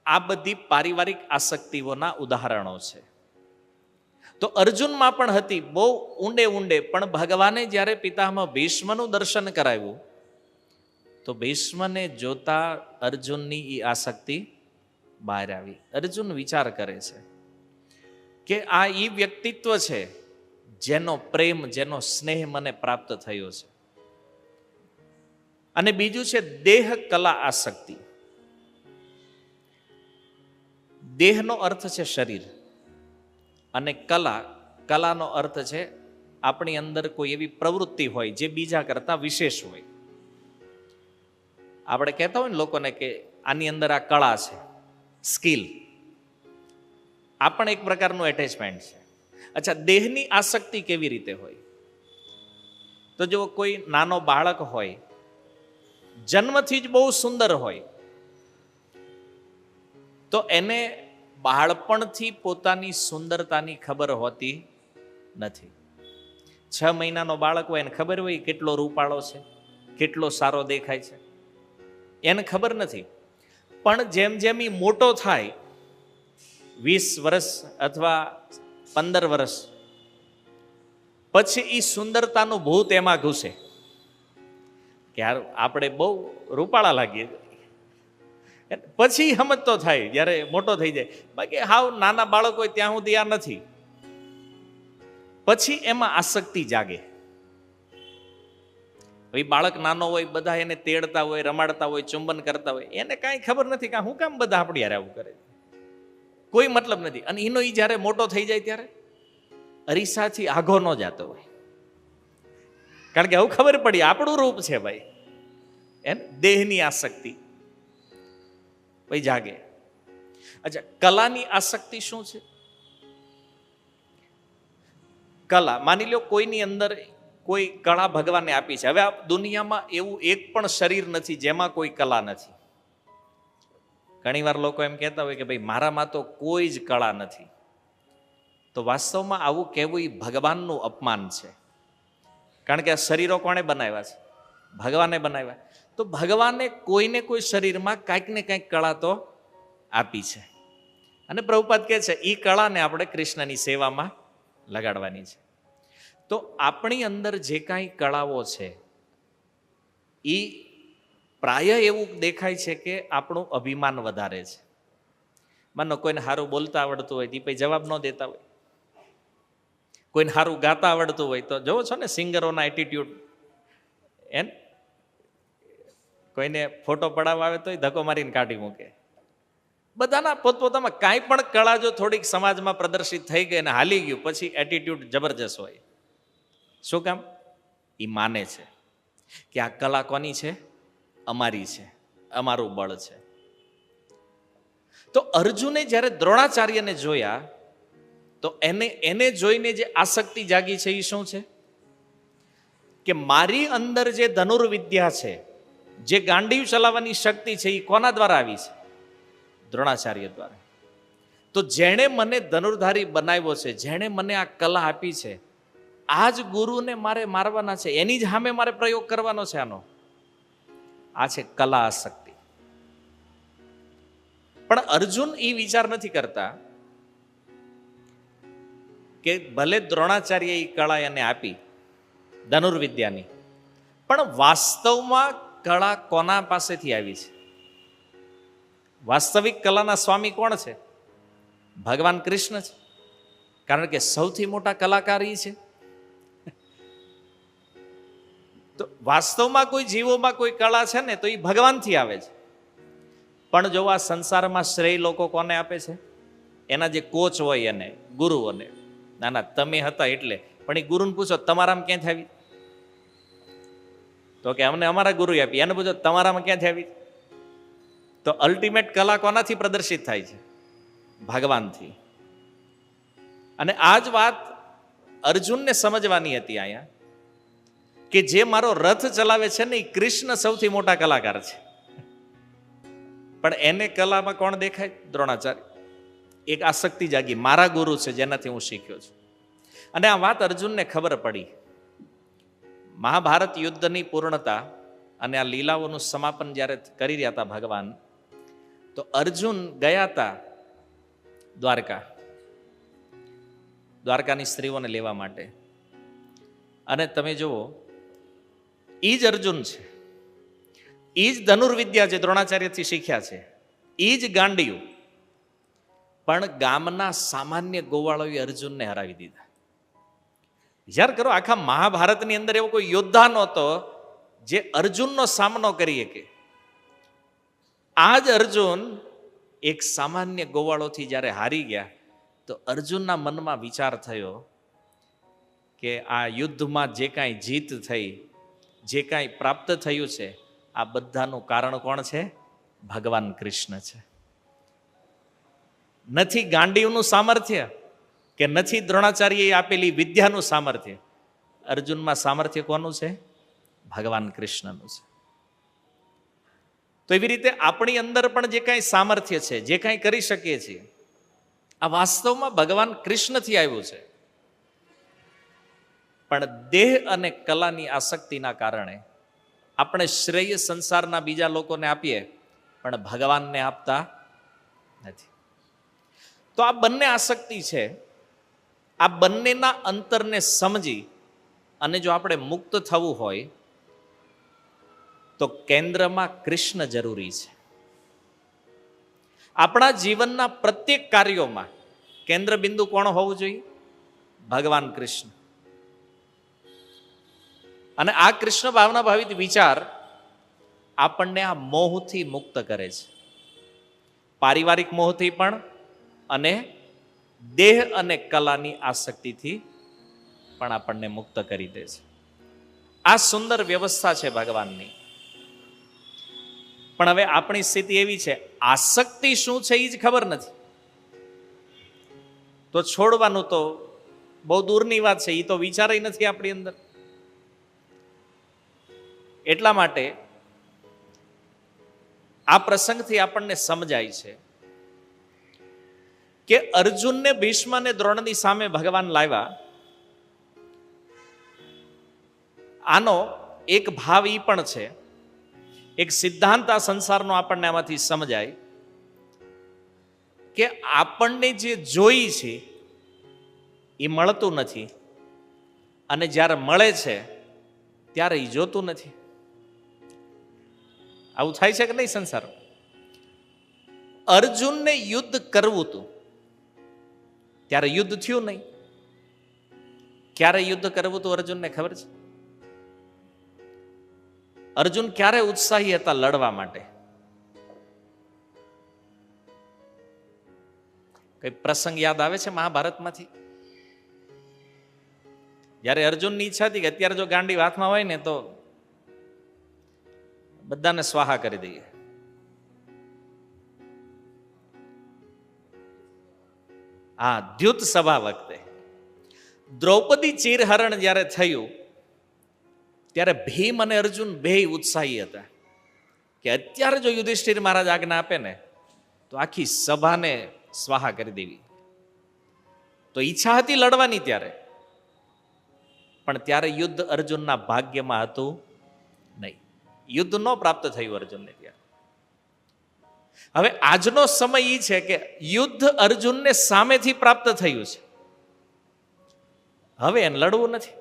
આ બધી પારિવારિક આસક્તિઓના ઉદાહરણો છે. તો અર્જુનમાં પણ હતી, બહુ ઊંડે ઊંડે. પણ ભગવાને જ્યારે પિતામહ ભીષ્મનું દર્શન કરાવ્યું તો ભીષ્મને જોતા અર્જુનની એ આસક્તિ બહાર આવી. અર્જુન વિચાર કરે છે કે આ એ વ્યક્તિત્વ છે જેનો પ્રેમ, જેનો સ્નેહ મને પ્રાપ્ત થયો છે. અને બીજું છે દેહ કલા આસક્તિ. દેહનો અર્થ છે શરીર, અને કલાનો અર્થ છે આપણી અંદર કોઈ એવી પ્રવૃત્તિ હોય જે બીજા કરતા વિશેષ હોય. આપણે કહેતા હોય ને લોકોને કે આની અંદર આ કળા છે, સ્કિલ. આ પણ એક પ્રકારનું એટેચમેન્ટ છે. અચ્છા, દેહની આસક્તિ કેવી રીતે હોય? તો જો કોઈ નાનો બાળક હોય, જન્મથી જ બહુ સુંદર હોય, તો એને બાળપણથી પોતાની સુંદરતાની ખબર હોતી નથી. 6 મહિનાનો બાળક હોય એને ખબર હોય કેટલો રૂપાળો છે, કેટલો સારો દેખાય છે, એને ખબર નથી. પણ જેમ જેમ એ મોટો થાય, 20 વર્ષ અથવા 15 વર્ષ પછી એ સુંદરતાનું ભૂત એમાં ઘૂસે કે યાર આપણે બહુ રૂપાળા લાગીએ. પછી સમજતો થાય જ્યારે મોટો થઈ જાય. બાકી હાવ નાના બાળક હોય ત્યાં સુધી આ નથી. પછી એમાં આસક્તિ જાગે. એ બાળક નાનો હોય, બધા એને તેડતા હોય, રમાડતા હોય, ચુંબન કરતા હોય, એને કાંઈ ખબર નથી કે હું કામ બધા આપણી યારે આવું કરે, કોઈ મતલબ નથી. અને એનો એ જ્યારે મોટો થઈ જાય ત્યારે અરીસાથી આઘો ન જાતો હોય, કારણ કે હવે ખબર પડી આપણું રૂપ છે ભાઈ. એમ દેહની આસક્તિ ભાઈ જાગે. અચ્છા, કલાની આસક્તિ શું છે? કલા, માની લો કોઈની અંદર કોઈ કળા ભગવાને આપી છે. હવે આ દુનિયામાં એવું એક પણ શરીર નથી જેમાં કોઈ કલા નથી. ઘણીવાર લોકો એમ કહેતા હોય કે ભાઈ મારામાં તો કોઈ જ કળા નથી. તો વાસ્તવમાં આવું કહેવું એ ભગવાનનું અપમાન છે. કારણ કે આ શરીરો કોણે બનાવ્યા છે? ભગવાને બનાવ્યા. તો ભગવાને કોઈને કોઈ શરીરમાં કાંઈક ને કાંઈક કળા તો આપી છે. અને પ્રભુપાદ કહે છે એ કળાને આપણે કૃષ્ણની સેવામાં લગાડવાની છે. તો આપણી અંદર જે કાંઈ કળાઓ છે એ પ્રાય એવું દેખાય છે કે આપણું અભિમાન વધારે છે. માનો કોઈને સારું બોલતા આવડતું હોય તે પછી જવાબ ન દેતા હોય. કોઈને સારું ગાતા આવડતું હોય તો જોવો છો ને સિંગરોના એટીટ્યુડ. એમ કોઈને ફોટો પડાવવા આવે તો ધક્કો મારીને કાઢી મૂકે. બધાના પોતપોતામાં કાંઈ પણ કળા જો થોડીક સમાજમાં પ્રદર્શિત થઈ ગઈ અને હાલી ગયું પછી એટીટ્યુડ જબરજસ્ત હોય. શું કામ? એ માને છે કે આ કલા કોની છે? અમારી છે, અમારું બળ છે. તો અર્જુને જ્યારે દ્રોણાચાર્યને જોયા તો એને જોઈને જે આસક્તિ જાગી છે એ શું છે? કે મારી અંદર જે ધનુર્વિદ્યા છે, જે ગાંડીવ ચલાવવાની શક્તિ છે એ કોના દ્વારા આવી છે? દ્રોણાચાર્ય દ્વારા. તો જેણે મને ધનુર્ધારી બનાવ્યો છે, જેણે મને આ કલા આપી છે, આ જ ગુરુને મારે મારવાના છે, એની જ સામે મારે પ્રયોગ કરવાનો છે આનો. આ છે કલા આસક્તિ. પણ અર્જુન એ વિચાર નથી કરતા કે ભલે દ્રોણાચાર્ય એ કળા એને આપી ધનુર્વિદ્યાની, પણ વાસ્તવમાં કળા કોના પાસેથી આવી છે? વાસ્તવિક કલાના સ્વામી કોણ છે? ભગવાન કૃષ્ણ છે. કારણ કે સૌથી મોટા કલાકાર એ છે. તો વાસ્તવમાં કોઈ જીવોમાં કોઈ કળા છે ને તો એ ભગવાનથી આવે છે. પણ જો આ સંસારમાં શ્રેય લોકો કોને આપે છે? એના જે કોચ હોય એને, ગુરુઓને. ના ના તમે હતા એટલે. પણ એ ગુરુને પૂછો તમારામાં ક્યાંથી આવી? તો કે અમને અમારા ગુરુ આપી. એને પૂછો તમારામાં ક્યાંથી આવી? તો અલ્ટિમેટ કલા કોનાથી પ્રદર્શિત થાય છે? ભગવાનથી. અને આ જ વાત અર્જુનને સમજવાની હતી અહીંયા, કે જે મારો રથ ચલાવે છે ને એ કૃષ્ણ સૌથી મોટા કલાકાર છે. પણ એને કલામાં કોણ દેખાય? દ્રોણાચાર્ય. એક આસક્તિ જાગી, મારા ગુરુ છે જેનાથી હું શીખ્યો છું. અને આ વાત અર્જુનને ખબર પડી. મહાભારત યુદ્ધની પૂર્ણતા અને આ લીલાઓનું સમાપન જ્યારે કરી રહ્યા હતા ભગવાન, તો અર્જુન ગયા હતા દ્વારકાની સ્ત્રીઓને લેવા માટે. અને તમે જુઓ, એ જ અર્જુન છે, એ જ ધનુર્વિદ્યા જે દ્રોણાચાર્યથી શીખ્યા છે, એ જ ગાંડિયું, પણ ગામના સામાન્ય ગોવાળોએ અર્જુનને હરાવી દીધા. વિચાર કરો, આખા મહાભારતની અંદર એવો કોઈ યોદ્ધા નહોતો જે અર્જુનનો સામનો કરી શકે. આ જ અર્જુન એક સામાન્ય ગોવાળોથી જ્યારે હારી ગયા, તો અર્જુનના મનમાં વિચાર થયો કે આ યુદ્ધમાં જે કાંઈ જીત થઈ, જે કાંઈ પ્રાપ્ત થયું છે, આ બધાનું કારણ કોણ છે? ભગવાન કૃષ્ણ છે. નથી ગાંડીવનું સામર્થ્ય કે નથી દ્રોણાચાર્યએ આપેલી વિદ્યાનું સામર્થ્ય. અર્જુનમાં સામર્થ્ય કોનું છે? ભગવાન કૃષ્ણનું છે. તો એવી રીતે આપણી અંદર પણ જે કાંઈ સામર્થ્ય છે, જે કાંઈ કરી શકીએ છીએ, આ વાસ્તવમાં ભગવાન કૃષ્ણથી આવ્યું છે. પણ દેહ અને કલાની આસક્તિના કારણે આપણે શ્રેય સંસારના બીજા લોકોને આપીએ, પણ ભગવાનને આપતા નથી. તો આ બંને આસક્તિ છે, આ બંનેના અંતરને સમજી અને જો આપણે મુક્ત થવું હોય તો કેન્દ્રમાં કૃષ્ણ જરૂરી છે. આપણા જીવનના પ્રત્યેક કાર્યોમાં કેન્દ્ર બિંદુ કોણ હોવું જોઈએ? ભગવાન કૃષ્ણ. અને આ કૃષ્ણ ભાવના ભાવિત વિચાર આપણને આ મોહથી મુક્ત કરે છે, પારિવારિક મોહથી પણ અને દેહ અને કલાની આસક્તિથી પણ આપણને મુક્ત કરી દે છે. આ સુંદર વ્યવસ્થા છે ભગવાનની. પણ હવે આપણી સ્થિતિ એવી છે, આસક્તિ શું છે એ જ ખબર નથી. તો છોડવાનું તો બહુ દૂરની વાત છે, એ તો વિચારેય નથી આપણી અંદર. એટલા માટે આ પ્રસંગથી આપણને સમજાય છે કે અર્જુનને, ભીષ્મ અને દ્રોણની સામે ભગવાન લાવ્યા. આનો એક ભાવ એ પણ છે, એક સિદ્ધાંત આ સંસારનો આપણને આમાંથી સમજાય કે આપણને જે જોઈ છે એ મળતું નથી, અને જ્યારે મળે છે ત્યારે એ જોતું નથી. આવું થાય છે કે નહીં સંસારમાં? અર્જુનને યુદ્ધ કરવું હતું ત્યારે યુદ્ધ થયું નહીં. ક્યારે યુદ્ધ કરવું હતું અર્જુનને ખબર છે? અર્જુન ક્યારે ઉત્સાહી હતા લડવા માટે? કઈ પ્રસંગ યાદ આવે છે મહાભારતમાંથી? જ્યારે અર્જુનની ઈચ્છા હતી કે અત્યારે જો ગાંડી હાથમાં હોય ને તો બધાને સ્વાહા કરી દઈએ. હા, દ્યુત સભા વખતે દ્રૌપદી ચીરહરણ જ્યારે થયું ત્યારે ભીમ અને અર્જુન બેય ઉત્સાહી હતા કે અત્યારે જો યુધિષ્ઠિર મહારાજ આજ્ઞા આપે ને તો આખી સભાને સ્વાહા કરી દેવી. તો ઈચ્છા હતી લડવાની ત્યારે, પણ ત્યારે યુદ્ધ અર્જુનના ભાગ્યમાં હતું નહીં. યુદ્ધ ન પ્રાપ્ત થયું અર્જુનને ત્યારે. હવે આજનો સમય એ છે કે યુદ્ધ અર્જુનને સામેથી પ્રાપ્ત થયું છે, હવે એને લડવું નથી.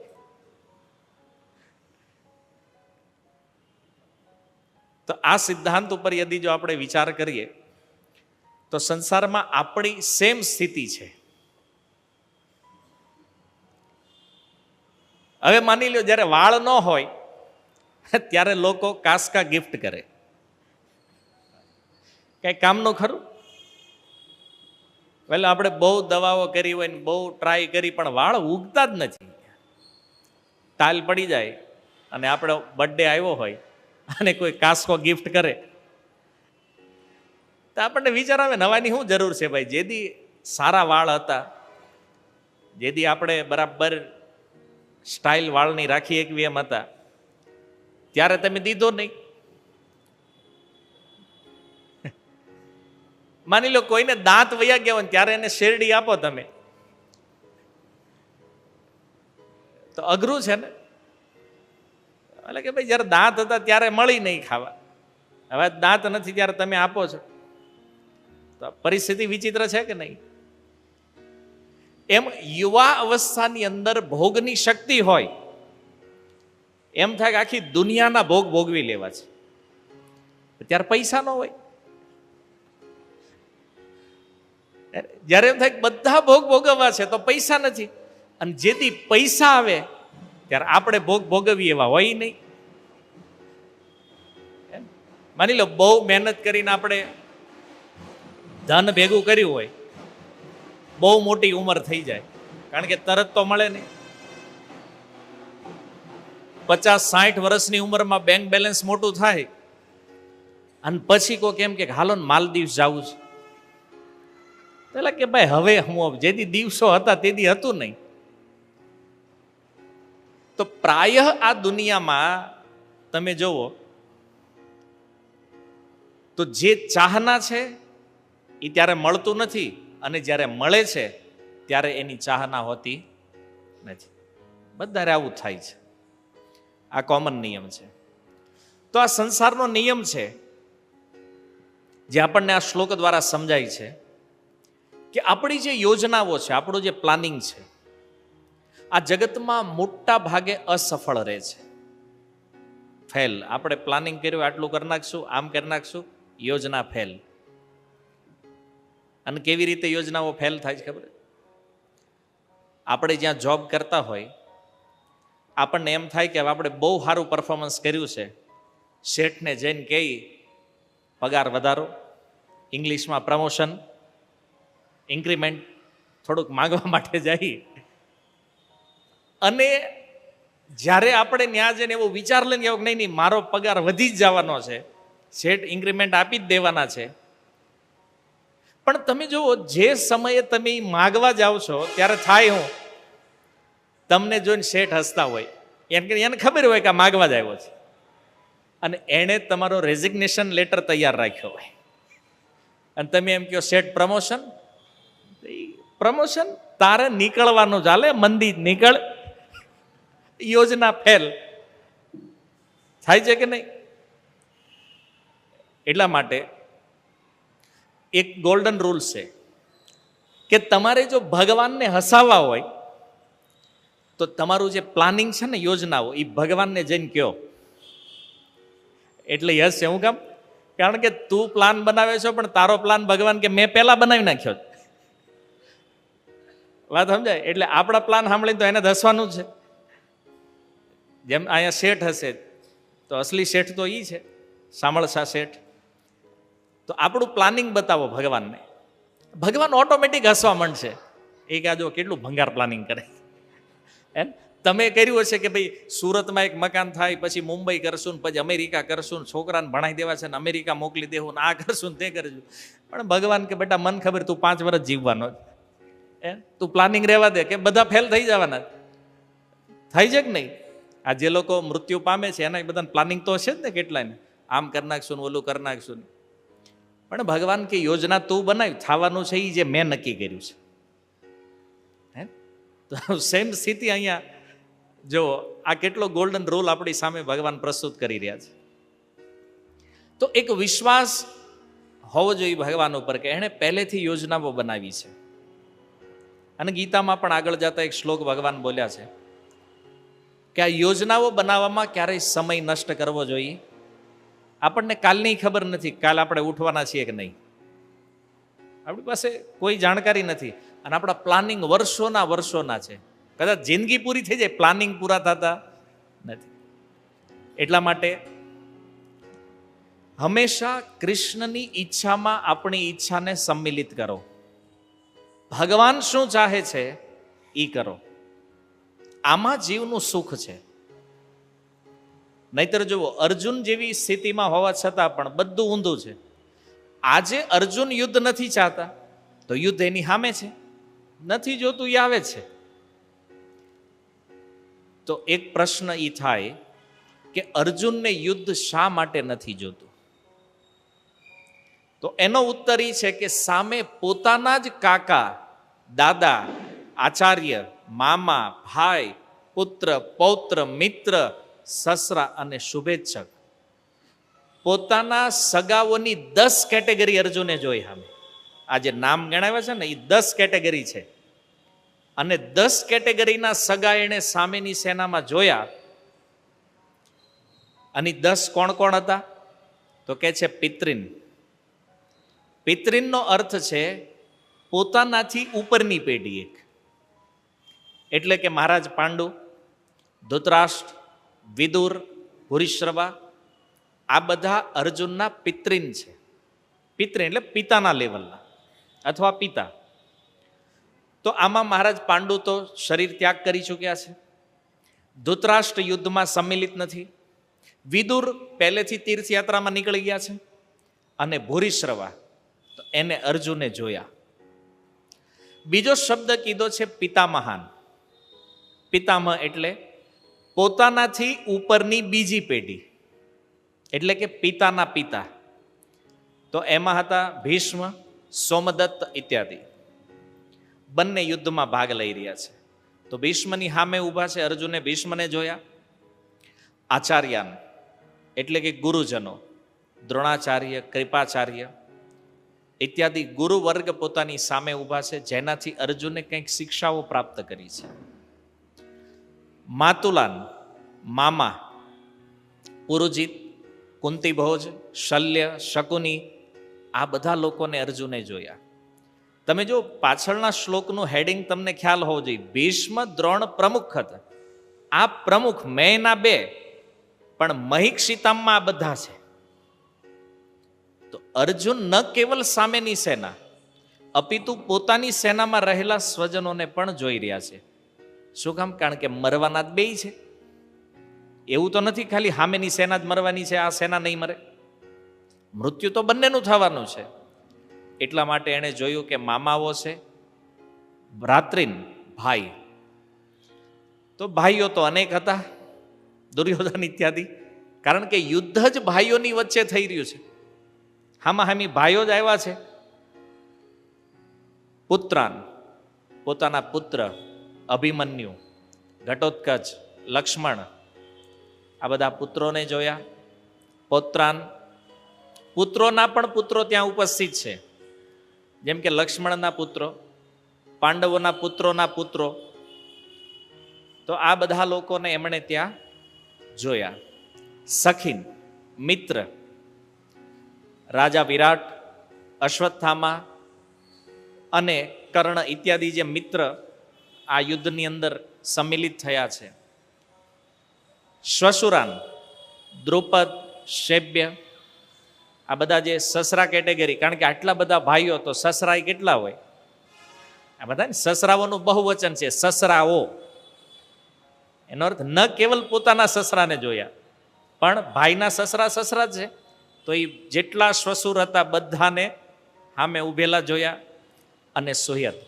તો આ સિદ્ધાંત ઉપર યદિ જો આપણે વિચાર કરીએ તો સંસારમાં આપણી સેમ સ્થિતિ છે. હવે માની લો જ્યારે વાળ ન હોય ત્યારે લોકો કાસકા ગિફ્ટ કરે. કઈ કામનું ખરું? એટલે આપણે બહુ દવાઓ કરી હોય ને બહુ ટ્રાય કરી પણ વાળ ઉગતા જ નથી. ટાલ પડી જાય અને આપણો બર્થડે આવ્યો હોય અને કોઈ કાસકો ગિફ્ટ કરે તો આપણને વિચાર આવે નવાની શું જરૂર છે ભાઈ? જેદી સારા વાળ હતા, જેદી આપણે બરાબર સ્ટાઇલ વાળની રાખી એકવી એમ હતા, ત્યારે તમે દીધો નહીં. માની લો કોઈને દાંત વયા ગયા હોય ત્યારે એને શેરડી આપો તમે, તો અઘરું છે ને. એટલે કે ભાઈ જયારે દાંત હતા ત્યારે મળી નહીં ખાવા, હવે દાંત નથી ત્યારે તમે આપો છો. તો પરિસ્થિતિ વિચિત્ર છે કે નહીં? એમ યુવા અવસ્થાની અંદર ભોગની શક્તિ હોય, એમ થાય કે આખી દુનિયાના ભોગ ભોગવી લેવા છે, ત્યારે પૈસા ન હોય. જ્યારે એમ થાય કે બધા ભોગ ભોગવવા છે તો પૈસા નથી, અને જેથી પૈસા આવે ત્યારે આપણે ભોગ ભોગવીએ એવા હોય નહીં. માની લો બહુ મહેનત કરીને આપણે ધન ભેગું કર્યું હોય, બહુ મોટી ઉંમર થઈ જાય, કારણ કે તરત તો મળે નહીં. 50-60 વર્ષની ઉંમરમાં બેંક બેલેન્સ મોટું થાય, અને પછી કોઈ કેમ કે હાલો ને માલદીવ જવું છે, પેલા કે ભાઈ હવે હું જેથી દિવસો હતા તેથી હતું નહીં. તો પ્રાય આ દુનિયામાં તમે જોવો તો જે ચાહના છે એ ત્યારે મળતું નથી, અને જ્યારે મળે છે ત્યારે એની ચાહના હોતી નથી. બધારે આવું થાય છે. આ કોમન નિયમ છે. તો આ સંસારનો નિયમ છે જે આપણને આ શ્લોક દ્વારા સમજાય છે કે આપણી જે યોજનાઓ છે, આપણું જે પ્લાનિંગ છે, આ જગતમાં મોટા ભાગે અસફળ રહે છે, ફેલ. આપણે પ્લાનિંગ કર્યું આટલું કરી નાખશું, આમ કરી નાખશું, યોજના ફેલ. અને કેવી રીતે યોજનાઓ ફેલ થાય છે ખબર? આપણે જ્યાં જોબ કરતા હોય, આપણને એમ થાય કે આપણે બહુ સારું પરફોર્મન્સ કર્યું છે, શેઠને જઈને કહી પગાર વધારો, ઇંગ્લિશમાં પ્રમોશન, ઇન્ક્રીમેન્ટ થોડુંક માંગવા માટે જાય. અને જ્યારે આપણે ત્યાં જઈને એવો વિચાર લઈને કે નહીં નહીં મારો પગાર વધી જ જવાનો છે, શેઠ ઇન્ક્રીમેન્ટ આપી જ દેવાના છે, પણ તમે જુઓ જે સમયે તમે માગવા જાઓ છો ત્યારે થાય હું, તમને જોઈને શેઠ હસતા હોય, એને ખબર હોય કે આ માગવા જ આવ્યો છે, અને એણે તમારો રેઝિગ્નેશન લેટર તૈયાર રાખ્યો હોય, અને તમે એમ કહો શેઠ પ્રમોશન, પ્રમોશન તારે નીકળવાનું ચાલે, મંદી નીકળ, યોજના ફેલ થાય છે કે નહીં? એટલા માટે એક ગોલ્ડન રૂલ છે કે તમારે જો ભગવાનને હસાવવા હોય તો તમારું જે પ્લાનિંગ છે ને, યોજનાઓ, એ ભગવાનને જઈને કહો એટલે યસ છે. હું કામ? કારણ કે તું પ્લાન બનાવે છો, પણ તારો પ્લાન ભગવાન કે મેં પહેલા બનાવી નાખ્યો. વાત સમજાય? એટલે આપણા પ્લાન સાંભળીને તો એને હસવાનું જ છે. જેમ અહીંયા શેઠ હશે તો અસલી શેઠ તો એ છે, સાંભળશા શેઠ. તો આપણું પ્લાનિંગ બતાવો ભગવાનને, ભગવાન ઓટોમેટિક હસવા માંડશે. એ કે આ જો કેટલું ભંગાર પ્લાનિંગ કરે. એમ તમે કર્યું હશે કે ભાઈ સુરતમાં એક મકાન થાય, પછી મુંબઈ કરશું ને પછી અમેરિકા કરશું ને છોકરાને ભણાઈ દેવા છે ને અમેરિકા મોકલી દેવું ને આ કરશું ને તે કરશું. પણ ભગવાન કે બેટા મન ખબર તું 5 વર્ષ જીવવાનો, તું પ્લાનિંગ રહેવા દે કે બધા ફેલ થઈ જવાના. થાય છે કે નહીં? આ જે લોકો મૃત્યુ પામે છે એના બધા પ્લાનિંગ તો હશે જ ને, કેટલાય ને આમ કરી નાખશું ને ઓલું કરી નાખશું. પણ ભગવાન કે યોજના તું બનાવી, થવાનું છે એ જે મેં નક્કી કર્યું છે. હે તો સેમ સ્થિતિ અહીંયા જો આ કેટલો ગોલ્ડન રૂલ આપણી સામે ભગવાન પ્રસ્તુત કરી રહ્યા છે. તો એક વિશ્વાસ હોવો જોઈએ ભગવાન ઉપર કે એણે પહેલેથી યોજનાઓ બનાવી છે. અને ગીતામાં પણ આગળ જતા એક શ્લોક ભગવાન બોલ્યા છે કે આ યોજનાઓ બનાવવામાં ક્યારેય સમય નષ્ટ કરવો જોઈએ. આપણને કાલની ખબર નથી, કાલ આપણે ઉઠવાના છીએ કે નહીં, આપણી પાસે કોઈ જાણકારી નથી, અને આપણા પ્લાનિંગ વર્ષોના છે. કદાચ જિંદગી પૂરી થઈ જાય, પ્લાનિંગ પૂરા થતા નથી. એટલા માટે હંમેશા કૃષ્ણની ઈચ્છામાં આપણી ઈચ્છાને સંમિલિત કરો. ભગવાન શું ચાહે છે એ કરો. આમાં જીવનું સુખ છે. નહીતર જુઓ, અર્જુન જેવી સ્થિતિમાં હોવા છતાં પણ બધું ઊંધું છે. આજે અર્જુન યુદ્ધ નથી ચાહતા તો યુદ્ધ એની સામે છે, નથી જોતું એ આવે છે. તો એક પ્રશ્ન એ થાય કે અર્જુનને યુદ્ધ શા માટે નથી જોતું? તો એનો ઉત્તર એ છે કે સામે પોતાના જ કાકા, દાદા, આચાર્ય, મામા, ભાઈ, પુત્ર, પૌત્ર, મિત્ર, સસરા અને શુભેચ્છક, પોતાના સગાઓની 10 કેટેગરી અર્જુને જોઈ સામે. આ જે નામ ગણાવ્યા છે ને એ 10 કેટેગરી છે, અને 10 કેટેગરીના સગા એણે સામેની સેનામાં જોયા. અને 10 કોણ કોણ હતા? તો કે છે પિતૃન. પિતૃનનો અર્થ છે પોતાનાથી ઉપરની પેઢી એક. એટલે કે મહારાજ પાંડુ, ધૃતરાષ્ટ્ર, વિદુર, ભૂરિશ્રવા, આ બધા અર્જુનના પિતૃન છે. પિતૃ એટલે પિતાના લેવલના અથવા પિતા. તો આમાં મહારાજ પાંડુ તો શરીર ત્યાગ કરી ચૂક્યા છે. ધૃતરાષ્ટ્ર યુદ્ધમાં સંમિલિત નથી. વિદુર પહેલેથી તીર્થયાત્રામાં નીકળી ગયા છે. અને ભૂરિશ્રવા તો એને અર્જુને જોયા. બીજો શબ્દ કીધો છે પિતામહાન. પિતામહ એટલે પોતાનાથી ઉપરની બીજી પેઢી, એટલે કે પિતાના પિતા. તો એમાં હતા ભીષ્મ, સોમદત્ત ઇત્યાદિ. બંને યુદ્ધમાં ભાગ લઈ રહ્યા છે. તો ભીષ્મની સામે ઊભા છે, અર્જુને ભીષ્મને જોયા. આચાર્યાન એટલે કે ગુરુજનો, દ્રોણાચાર્ય, કૃપાચાર્ય ઇત્યાદિ ગુરુ વર્ગ પોતાની સામે ઊભા છે, જેનાથી અર્જુને કંઈક શિક્ષાઓ પ્રાપ્ત કરી છે. માતુલાન મામા, પુરુજીત, કુંતીભોજ, શલ્ય, શકુની, આ બધા લોકોને અર્જુને જોયા. તમે જો પાછળના શ્લોકનું હેડિંગ તમને ખ્યાલ હોવો જોઈએ. ભીષ્મ, દ્રોણ પ્રમુખ હતા. આ પ્રમુખ મેના 2, પણ મહિક્ષિતામાં આ બધા છે. તો અર્જુન ન કેવલ સામેની સેના, અપિતુ પોતાની સેનામાં રહેલા સ્વજનોને પણ જોઈ રહ્યા છે. શું કામ? કારણ કે મરવાના જ 2 છે. એવું તો નથી ખાલી સામેની સેના જ મરવાની છે, આ સેના નહીં મરે. મૃત્યુ તો બંનેનું થવાનું છે. એટલા માટે એણે જોયું કે મામાઓ છે, ભ્રાતૃન ભાઈ. તો ભાઈઓ તો અનેક હતા, દુર્યોધન ઇત્યાદિ. કારણ કે યુદ્ધ જ ભાઈઓની વચ્ચે થઈ રહ્યું છે. હામી ભાઈઓ જ આવ્યા છે. પુત્રાન પોતાના પુત્ર, અભિમન્યુ, ઘટોત્કચ, લક્ષ્મણ, આ બધા પુત્રોને જોયા. પૌત્રાન પુત્રોના પણ પુત્રો ત્યાં ઉપસ્થિત છે, જેમ કે લક્ષ્મણના પુત્રો, પાંડવોના પુત્રોના પુત્રો. તો આ બધા લોકોને એમણે ત્યાં જોયા. સખીન મિત્ર, રાજા વિરાટ, અશ્વત્થામા અને કર્ણ ઇત્યાદિ જે મિત્ર આ યુદ્ધની અંદર સંમિલિત થયા છે. શ્વશુરાન, દ્રુપદ, શૈબ્ય, આ બધા જે સસરા કેટેગરી. કારણ કે આટલા બધા ભાઈઓ, તો સસરા કેટલા હોય? આ બધા ને સસરાઓનું બહુવચન છે, સસરાઓ. એનો અર્થ ન કેવલ પોતાના સસરાને જોયા, પણ ભાઈના સસરા સસરા જ છે. તો એ જેટલા શ્વશુર હતા બધાને સામે ઉભેલા જોયા. અને સુહયત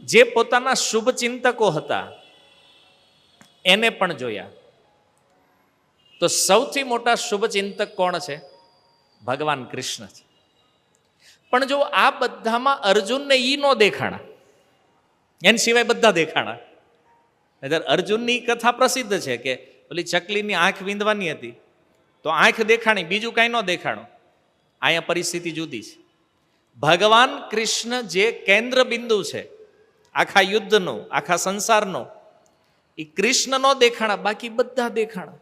જે પોતાના શુભ ચિંતકો હતા એને પણ જોયા. તો સૌથી મોટા શુભ ચિંતક કોણ છે? ભગવાન કૃષ્ણ છે. પણ જો આ બધામાં અર્જુનને ઈ નો દેખાણા, એના સિવાય બધા દેખાણા. અર્જુનની કથા પ્રસિદ્ધ છે કે પેલી ચકલીની આંખ વીંધવાની હતી, તો આંખ દેખાણી, બીજું કાંઈ ન દેખાણું. અહીંયા પરિસ્થિતિ જુદી છે. ભગવાન કૃષ્ણ જે કેન્દ્ર બિંદુ છે આખા યુદ્ધનું, આખા સંસારનો, એ કૃષ્ણ નો દેખાણા, બાકી બધા દેખાણા.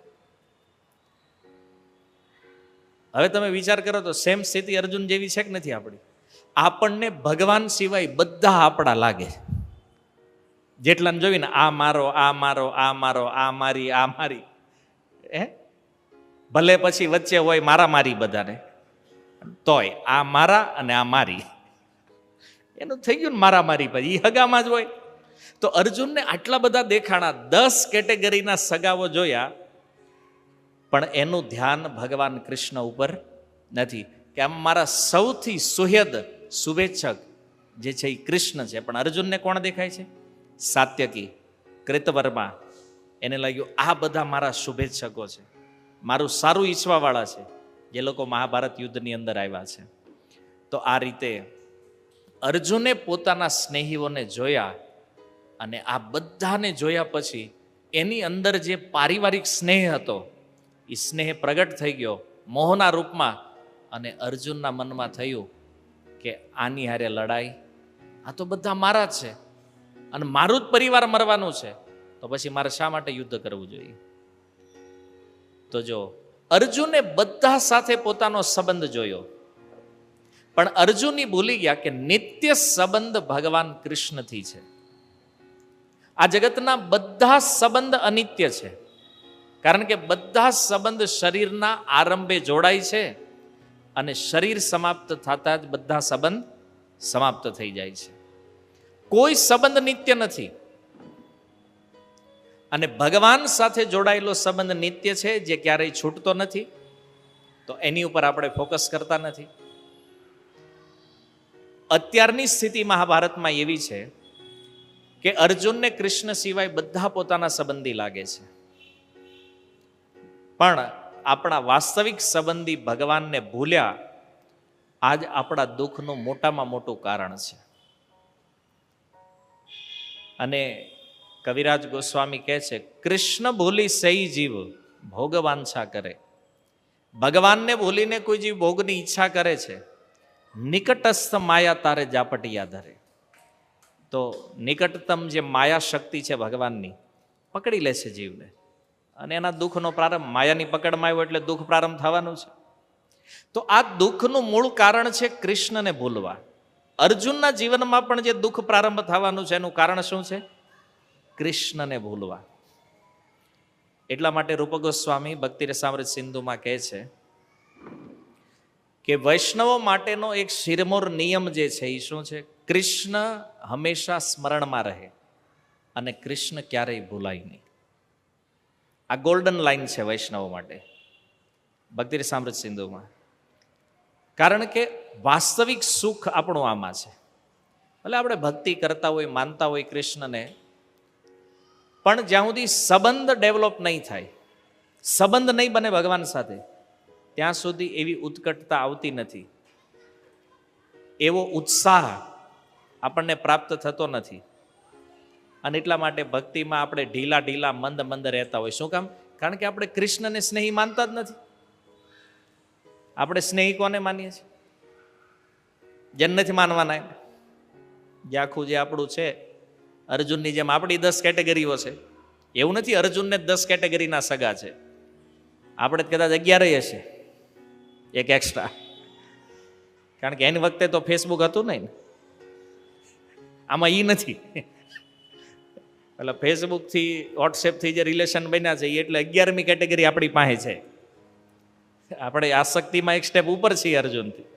હવે તમે વિચાર કરો તો સેમ સ્થિતિ અર્જુન જેવી છે કે નથી આપણી? આપણને ભગવાન સિવાય બધા આપણા લાગે. જેટલાને જોઈને આ મારો, આ મારો, આ મારો, આ મારી, આ મારી. ભલે પછી વચ્ચે હોય મારા મારી બધાને, તોય આ મારા અને આ મારી, એનું થઈ ગયું ને મારા મારી. પછી એ હગામાં જ હોય. તો અર્જુનને આટલા બધા દેખાણા, 10 કેટેગરીના સગાઓ જોયા, પણ એનું ધ્યાન ભગવાન કૃષ્ણ ઉપર નથી. કે આમ મારા સૌથી સુહૃદ શુભેચ્છક જે છે એ કૃષ્ણ છે. પણ અર્જુનને કોણ દેખાય છે? સાત્યકી, કૃતવર્મા. એને લાગ્યું આ બધા મારા શુભેચ્છકો છે, મારું સારું ઈચ્છવાવાળા છે, જે લોકો મહાભારત યુદ્ધની અંદર આવ્યા છે. તો આ રીતે અર્જુને પોતાના સ્નેહીઓને જોયા, અને આ બધાને જોયા પછી એની અંદર જે પારિવારિક સ્નેહ હતો એ સ્નેહ પ્રગટ થઈ ગયો મોહના રૂપમાં. અને અર્જુનના મનમાં થયું કે આની હારે લડાઈ, આ તો બધા મારા જ છે અને મારું જ પરિવાર મરવાનું છે, તો પછી મારે શા માટે યુદ્ધ કરવું જોઈએ? તો જો અર્જુને બધા સાથે પોતાનો સંબંધ જોયો, પણ અર્જુન ભૂલી ગયા કે નિત્ય સંબંધ ભગવાન કૃષ્ણથી છે. આ જગતના બધા સંબંધ અનિત્ય છે, કારણ કે બધા સંબંધ શરીરના આરંભે જોડાય છે અને શરીર સમાપ્ત થતા જ બધા સંબંધ સમાપ્ત થઈ જાય છે. કોઈ સંબંધ નિત્ય નથી. અને ભગવાન સાથે જોડાયેલો સંબંધ નિત્ય છે, જે ક્યારેય છૂટતો નથી. તો એની ઉપર આપણે ફોકસ કરતા નથી. અત્યારની સ્થિતિ મહાભારતમાં એવી છે કે અર્જુનને કૃષ્ણ સિવાય બધા પોતાના સંબંધી લાગે છે, પણ આપણા વાસ્તવિક સંબંધી ભગવાનને ભૂલ્યા આજ આપણા દુઃખનું મોટામાં મોટું કારણ છે. અને કવિરાજ ગોસ્વામી કહે છે, કૃષ્ણ ભૂલી સહી જીવ ભોગ વાંછા કરે. ભગવાનને ભૂલીને કોઈ જીવ ભોગની ઈચ્છા કરે છે, નિકટસ્થ માયા તારે ઝાપટિયા ધરે. તો નિકટતમ જે માયા શક્તિ છે ભગવાનની, પકડી લે છે જીવને, અને એના દુઃખનો પ્રારંભ માયાની પકડમાં આવ્યો એટલે દુઃખ પ્રારંભ થવાનું છે. તો આ દુઃખનું મૂળ કારણ છે કૃષ્ણને ભૂલવા. અર્જુનના જીવનમાં પણ જે દુઃખ પ્રારંભ થવાનું છે એનું કારણ શું છે? કૃષ્ણને ભૂલવા. એટલા માટે રૂપ ગોસ્વામી ભક્તિ રસામૃત સિંધુમાં કહે છે કે વૈષ્ણવો માટેનો એક શિરમોર નિયમ જે છે એ શું છે? કૃષ્ણ હંમેશા સ્મરણમાં રહે અને કૃષ્ણ ક્યારેય ભૂલાય નહીં. આ ગોલ્ડન લાઈન છે વૈષ્ણવો માટે ભક્તિ રસામૃત સિંધુમાં. કારણ કે વાસ્તવિક સુખ આપણું આમાં છે. ભલે આપણે ભક્તિ કરતા હોય, માનતા હોય કૃષ્ણને, પણ જ્યાં સુધી સંબંધ ડેવલપ નહીં થાય, સંબંધ નહીં બને ભગવાન સાથે, ત્યાં સુધી એવી ઉત્કટતા આવતી નથી, એવો ઉત્સાહ આપણને પ્રાપ્ત થતો નથી. અને એટલા માટે ભક્તિમાં આપણે ઢીલા ઢીલા મંદ મંદ રહેતા હોય. શું કામ? કારણ કે આપણે કૃષ્ણને સ્નેહી માનતા જ નથી. આપણે સ્નેહી કોને માનીએ છીએ? જેને નથી માનવાના. જે આખું જે આપણું છે, અર્જુનની જેમ આપણી 10 કેટેગરીઓ છે, એવું નથી અર્જુનને 10 કેટેગરીના સગા છે. આપણે કદાચ 11 હશે, એક એક્સ્ટ્રા. કારણ કે એની વખતે તો ફેસબુક હતું નહીં ને, આમાં ઈ નથી. એટલે ફેસબુકથી વોટ્સએપથી જે રિલેશન બન્યા છે એટલે 11મી કેટેગરી આપણી પાસે છે. આપણે આસક્તિમાં એક સ્ટેપ ઉપર છીએ અર્જુનથી,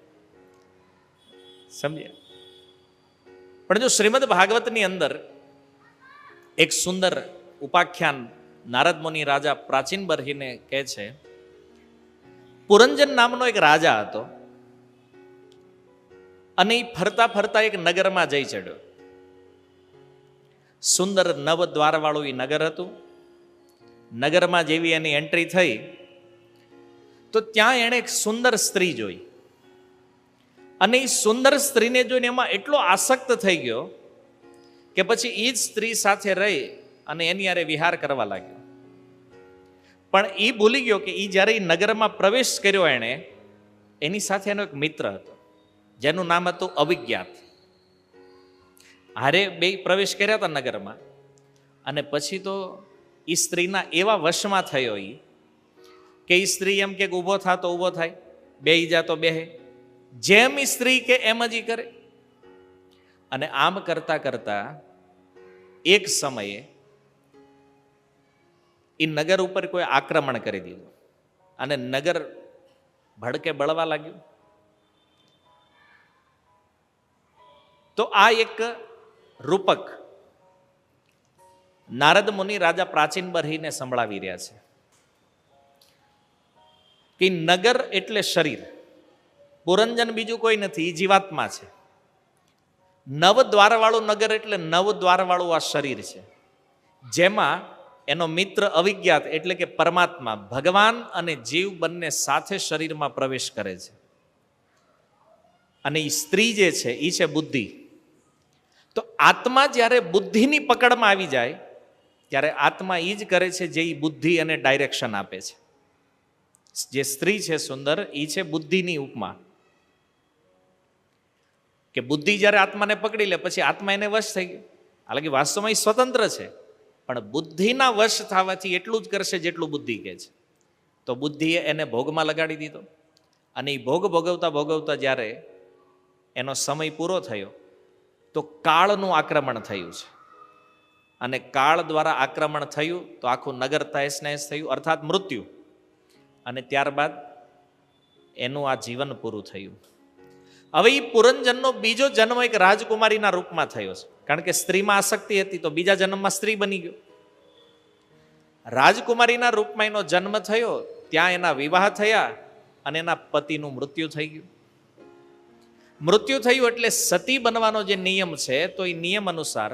સમજ્યા? પણ જો શ્રીમદ ભાગવતની અંદર એક સુંદર ઉપાખ્યાન નારદ મુનિ રાજા પ્રાચીન બરહીને કહે છે, પુરંજન નામનો એક રાજા હતો અને એ ફરતા ફરતા એક નગરમાં જઈ ચડ્યો. સુંદર નવ દ્વારવાળું એ નગર હતું. નગરમાં જેવી એની એન્ટ્રી થઈ તો ત્યાં એણે એક સુંદર સ્ત્રી જોઈ, અને એ સુંદર સ્ત્રીને જોઈને એમાં એટલો આસક્ત થઈ ગયો કે પછી એ જ સ્ત્રી સાથે રહી અને એની હારે વિહાર કરવા લાગ્યો. પણ એ ભૂલી ગયો કે એ જ્યારે એ નગરમાં પ્રવેશ કર્યો એણે, એની સાથે એનો એક મિત્ર હતો જેનું નામ હતું અવિજ્ઞાત. હારે બે પ્રવેશ કર્યા હતા નગરમાં, અને પછી તો એ સ્ત્રીના એવા વશમાં થયો એ કે એ સ્ત્રી એમ કે ઊભો થા તો ઊભો થાય, બેહી જા તો બેહે, જેમ એ સ્ત્રી કે એમ જ કરે. અને આમ કરતા કરતા એક સમયે એ નગર ઉપર કોઈ આક્રમણ કરી દીધું અને નગર ભડકે બળવા લાગ્યું. તો આ એક રૂપક નારદ મુનિ રાજા પ્રાચીન બરહીને સંભળાવી રહ્યા છે કે નગર એટલે શરીર, પુરંજન બીજું કોઈ નથી, એ જીવાત્મા છે. નવ દ્વારવાળું નગર એટલે નવ દ્વારવાળું આ શરીર છે, જેમાં એનો મિત્ર અવિજ્ઞાત એટલે કે પરમાત્મા, ભગવાન અને જીવ બંને સાથે શરીરમાં પ્રવેશ કરે છે. અને એ સ્ત્રી જે છે એ છે બુદ્ધિ. તો આત્મા જ્યારે બુદ્ધિની પકડમાં આવી જાય ત્યારે આત્મા એ જ કરે છે જે એ બુદ્ધિ અને ડાયરેક્શન આપે છે. જે સ્ત્રી છે સુંદર, એ છે બુદ્ધિની ઉપમા. કે બુદ્ધિ જ્યારે આત્માને પકડી લે પછી આત્મા એને વશ થઈ ગયો. હાલાકી વાસ્તવમાં એ સ્વતંત્ર છે, પણ બુદ્ધિના વશ થવાથી એટલું જ કરશે જેટલું બુદ્ધિ કહે છે. તો બુદ્ધિએ એને ભોગમાં લગાડી દીધો, અને એ ભોગ ભોગવતા ભોગવતા જ્યારે એનો સમય પૂરો થયો તો કાળનું આક્રમણ થયું છે. અને કાળ દ્વારા આક્રમણ થયું તો આખું નગર તહેસ નહેસ થયું, અર્થાત મૃત્યુ. અને ત્યારબાદ એનું આ જીવન પૂરું થયું. હવે એ પુરંજનનો બીજો જન્મ એક રાજકુમારીના રૂપમાં થયો છે, કારણ કે સ્ત્રીમાં આસક્તિ હતી તો બીજા જન્મમાં સ્ત્રી બની ગયો. રાજકુમારીના રૂપમાં એનો જન્મ થયો, ત્યાં એના વિવાહ થયા અને એના પતિનું મૃત્યુ થઈ ગયું. મૃત્યુ થયું એટલે સતી બનવાનો જે નિયમ છે, તો એ નિયમ અનુસાર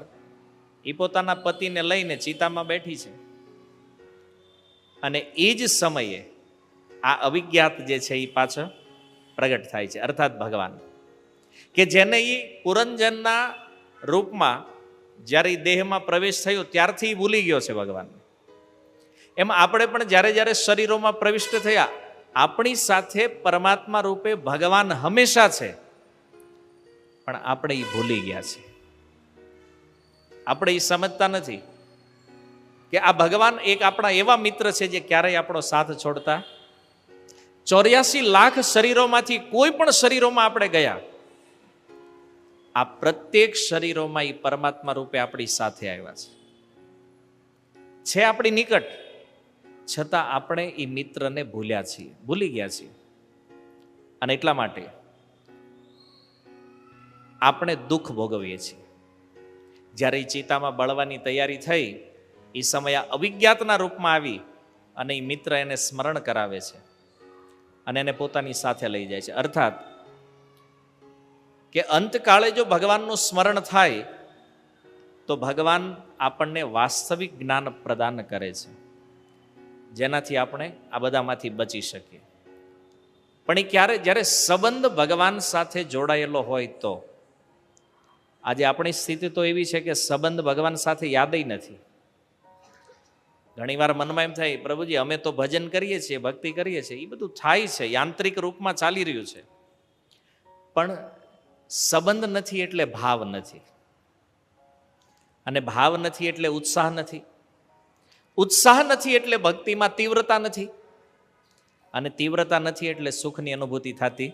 એ પોતાના પતિને લઈને ચિતામાં બેઠી છે. અને એ જ સમયે આ અવિજ્ઞાત જે છે એ પાછળ પ્રગટ થાય છે, અર્થાત ભગવાન, કે જેને એ પુરંજનના રૂપમાં જ્યારે એ દેહમાં પ્રવેશ થયો ત્યારથી ભૂલી ગયો છે ભગવાન. એમ આપણે પણ જ્યારે જ્યારે શરીરોમાં પ્રવિષ્ટ થયા, આપણી સાથે પરમાત્મા રૂપે ભગવાન હંમેશા છે, પણ આપણે એ ભૂલી ગયા છીએ. આપણે એ સમજતા નથી કે આ ભગવાન એક આપણા એવા મિત્ર છે જે ક્યારેય આપણો સાથ છોડતા. 84 લાખ શરીરોમાંથી કોઈ પણ શરીરોમાં આપણે ગયા, આ પ્રત્યેક શરીરોમાં એ પરમાત્મા રૂપે આપણી સાથે આવ્યા છે આપણી નિકટ, છતાં આપણે એ મિત્રને ભૂલી ગયા છીએ. અને એટલા માટે આપણે દુઃખ ભોગવીએ છીએ. જ્યારે એ ચિતામાં બળવાની તૈયારી થઈ, એ સમયે અવિજ્ઞાતના રૂપમાં આવી અને એ મિત્ર એને સ્મરણ કરાવે છે અને એને પોતાની સાથે લઈ જાય છે. અર્થાત કે અંતકાળે જો ભગવાનનું સ્મરણ થાય તો ભગવાન આપણને વાસ્તવિક જ્ઞાન પ્રદાન કરે છે, જેનાથી આપણે આ બધામાંથી બચી શકીએ. પણ એ ક્યારે? જ્યારે સંબંધ ભગવાન સાથે જોડાયેલો હોય તો. આજે આપણી સ્થિતિ તો એવી છે કે સંબંધ ભગવાન સાથે યાદય નથી. ઘણીવાર મનમાં એમ થાય, પ્રભુજી અમે તો ભજન કરીએ છીએ, ભક્તિ કરીએ છીએ, એ બધું થાય છે, યાંત્રિક રૂપમાં ચાલી રહ્યું છે, પણ સંબંધ નથી એટલે ભાવ નથી, અને ભાવ નથી એટલે ઉત્સાહ નથી, ઉત્સાહ નથી એટલે ભક્તિમાં તીવ્રતા નથી, અને તીવ્રતા નથી એટલે સુખની અનુભૂતિ થતી.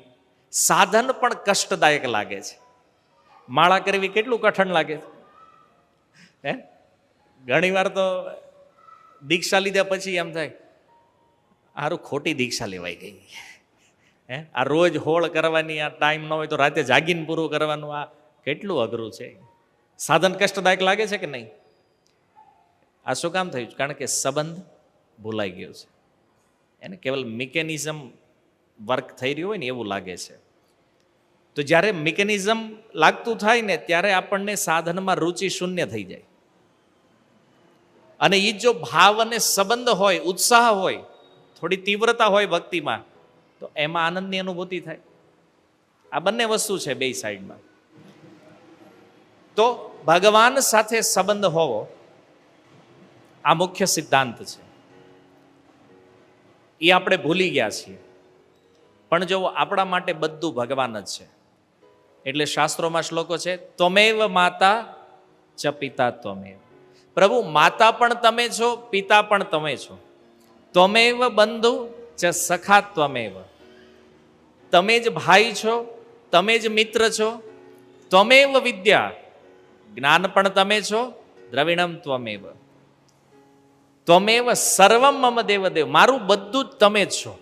સાધન પણ કષ્ટદાયક લાગે છે. માળા કરવી કેટલું કઠણ લાગે છે. ઘણીવાર તો દીક્ષા લીધા પછી એમ થાય, સારું ખોટી દીક્ષા લેવાઈ ગઈ. આ રોજ હોળ કરવાની, આ ટાઈમ ન હોય તો રાતે જાગીને પૂરું કરવાનું, આ કેટલું અઘરું છે. સાધન કષ્ટદાયક લાગે છે કે નહીં? આ શું કામ થયું? કારણ કે સંબંધ ભૂલાઈ ગયો છે. એને કેવલ મિકેનિઝમ વર્ક થઈ રહ્યું હોય ને એવું લાગે છે. તો જ્યારે મિકેનિઝમ લાગતું થાય ને ત્યારે આપણને સાધનમાં રુચિ શૂન્ય થઈ જાય. અને એ જો ભાવ અને સંબંધ હોય, ઉત્સાહ હોય, થોડી તીવ્રતા હોય ભક્તિમાં, તો એમાં આનંદની અનુભૂતિ થાય. આ બંને વસ્તુ છે બે સાઈડમાં. તો ભગવાન સાથે સંબંધ હોવો આ મુખ્ય સિદ્ધાંત છે. એ આપણે ભૂલી ગયા છીએ. પણ જો આપણા માટે બધું ભગવાન જ છે. એટલે શાસ્ત્રોમાં શ્લોકો છે, ત્વમેવ માતા ચ પિતા ત્વમેવ. પ્રભુ માતા પણ તમે છો, પિતા પણ તમે છો. ત્વમેવ બંધુ ચ સખા ત્વમેવ. તમે જ ભાઈ છો, તમે જ મિત્ર છો. ત્વમેવ વિદ્યા, જ્ઞાન પણ તમે છો. દ્રવિણમ ત્વમેવ. ત્વમેવ સર્વમ મમ દેવદેવ. મારું બધું જ તમે જ છો.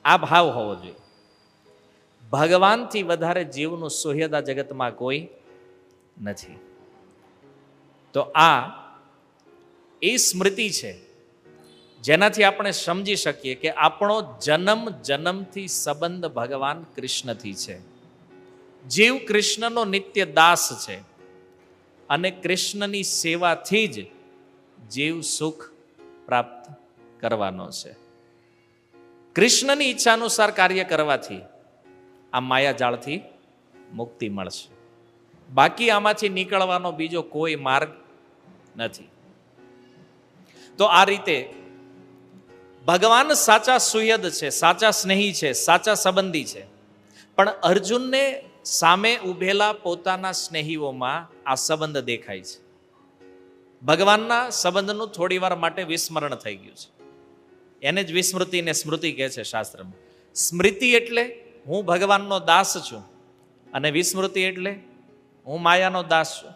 આ ભાવ હોવો જોઈએ. ભગવાનથી વધારે જીવનું સુહૃદ આ જગતમાં કોઈ નથી. તો આ એ સ્મૃતિ છે જેનાથી આપણે સમજી શકીએ કે આપણો જન્મ જન્મથી સંબંધ ભગવાન કૃષ્ણથી છે. જીવ કૃષ્ણનો નિત્ય દાસ છે અને કૃષ્ણની સેવાથી જ જીવ સુખ પ્રાપ્ત કરવાનો છે. કૃષ્ણની ઈચ્છા અનુસાર કાર્ય કરવાથી આ માયાજાળથી મુક્તિ મળશે. બાકી આમાંથી નીકળવાનો બીજો કોઈ માર્ગ નથી. તો આ રીતે ભગવાન સાચા સુહૃદ છે, સાચા સ્નેહી છે, સાચા સંબંધી છે. પણ અર્જુનને સામે ઊભેલા પોતાના સ્નેહીઓમાં આ સંબંધ દેખાય છે. ભગવાનના સંબંધનું થોડી વાર માટે વિસ્મરણ થઈ ગયું છે. એને જ વિસ્મૃતિ ને સ્મૃતિ કહે છે શાસ્ત્રમાં. સ્મૃતિ એટલે હું ભગવાનનો દાસ છું, અને વિસ્મૃતિ એટલે હું માયાનો દાસ છું.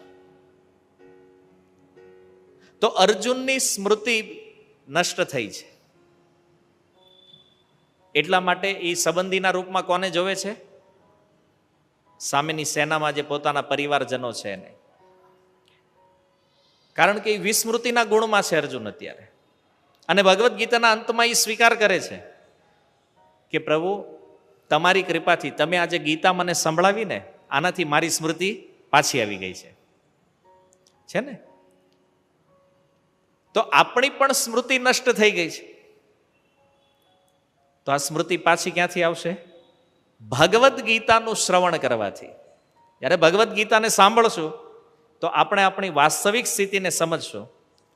તો અર્જુનની સ્મૃતિ નષ્ટ થઈ છે. એટલા માટે એ સંબંધીના રૂપમાં કોને જોવે છે? સામેની સેનામાં જે પોતાના પરિવારજનો છે એને. કારણ કે એ વિસ્મૃતિના ગુણમાં છે અર્જુન અત્યારે. અને ભગવદ્ ગીતાના અંતમાં એ સ્વીકાર કરે છે કે પ્રભુ, તમારી કૃપાથી તમે આજે ગીતા મને સંભળાવીને, આનાથી મારી સ્મૃતિ પાછી આવી ગઈ છે ને. તો આપણી પણ સ્મૃતિ નષ્ટ થઈ ગઈ છે. તો આ સ્મૃતિ પાછી ક્યાંથી આવશે? ભગવદ્ ગીતાનું શ્રવણ કરવાથી. જ્યારે ભગવદ્ ગીતાને સાંભળશું તો આપણે આપણી વાસ્તવિક સ્થિતિને સમજશું,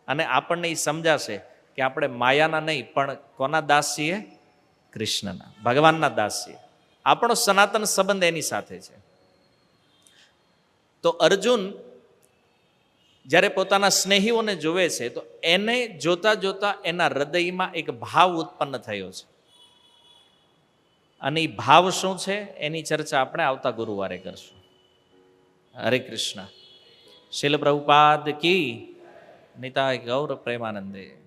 અને આપણને એ સમજાશે કે આપણે માયાના નહીં પણ કોના દાસ છીએ? કૃષ્ણના, ભગવાનના દાસ છીએ. આપણો સનાતન સંબંધ એની સાથે છે. તો અર્જુન જ્યારે પોતાના સ્નેહીઓને જોવે છે તો એને જોતા જોતા એના હૃદયમાં એક ભાવ ઉત્પન્ન થયો છે. અને એ ભાવ શું છે એની ચર્ચા આપણે આવતા ગુરુવારે કરશું. હરે કૃષ્ણ. શીલ પ્રભુપાદ કી. નિતાય ગૌર પ્રેમાનંદે.